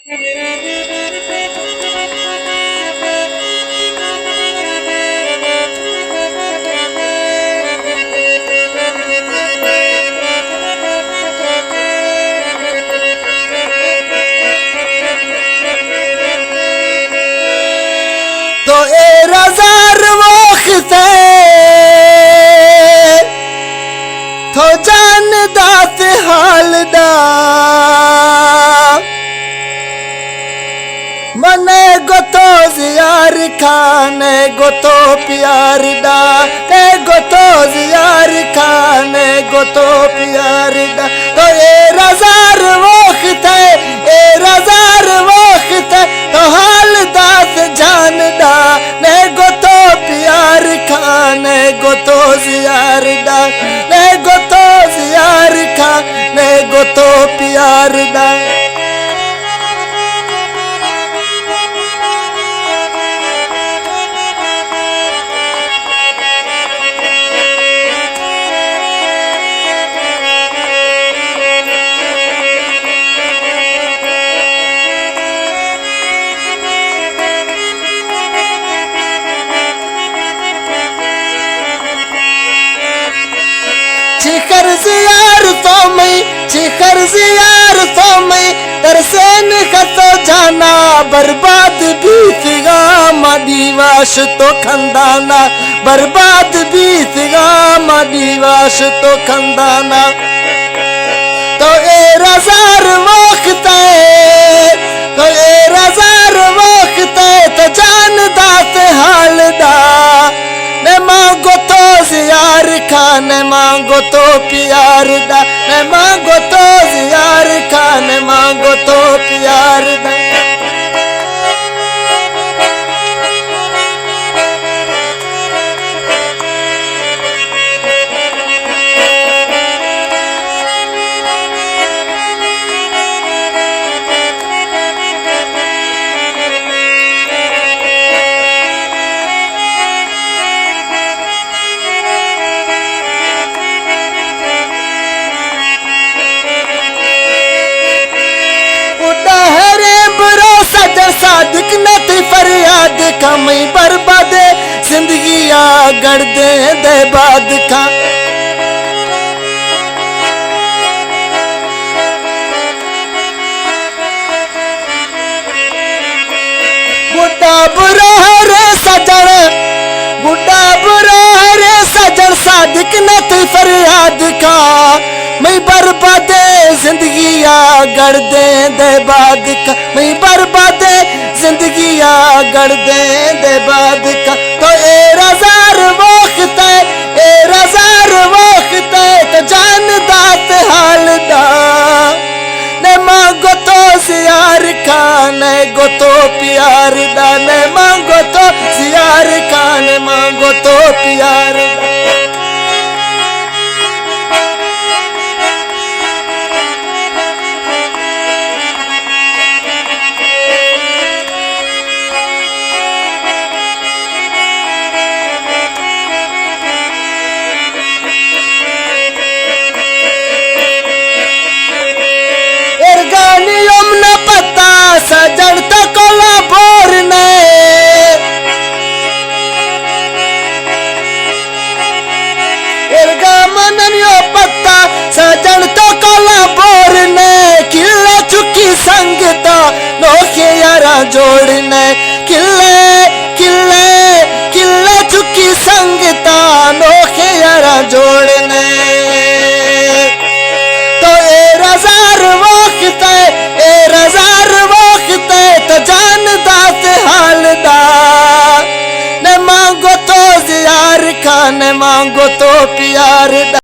तो ए रज़ार वक्त तो जान दात हाल दा मने गोतो ज़ियार खाने गोतो प्यार दा ते गोतो ज़ियार खाने गोतो प्यार दा तो ए रज़ार वक्त ए रज़ार वक्त तो हाल दात जान दा ने गोतो प्यार खाने गोतो ज़ियार दा ने गोतो ज़ियार खाने गोतो प्यार दा शिखर ज़ियार तो मैं तरसेन खतो जाना बर्बाद बीत गा मदीवाश तो खंदाना बर्बाद बीत गा मदीवाश तो खंदाना तो ए रज़ार वक्त तो ए रज़ार वक्त तो जान दात हाल दा ने मांगो तो ज़ियार खाने मांगो तो प्यार दा ने मांगो तो ज़ियार खाने मांगो तो प्यार दा सादिक नत फरियाद का मैं बर्बाद जिंदगी गढ़ दे बाद का बुढ़ा बुरा रे सजन बुढ़ा बुरा रे सजन सादिक नत फरियाद का मैं बर्बाद जिंदगी गढ़ दे बाद का मैं बर्बाद जिंदगी गढ़ दे बाद का तो ए रज़ार वक्त ए रज़ार वक्त तो जान दात हाल दा ने मांगो तो ज़ियार खाने गोतो प्यार दा ने मांगो तो ज़ियार खाने मांगो तो प्यार दा सजन तो कोला बोर ने इरगा मननियो पत्ता सजन तो कोला बोर ने किले चुकी संगता नोखे यारा जोड़ने किले किले किले चुकी संगता नोखे यारा जोड़ने तो ए रज़ार वक्त ए रज़ार तो जान दात हाल दा ने मांगो तो ज़ियार खाने मांगो तो प्यार दा।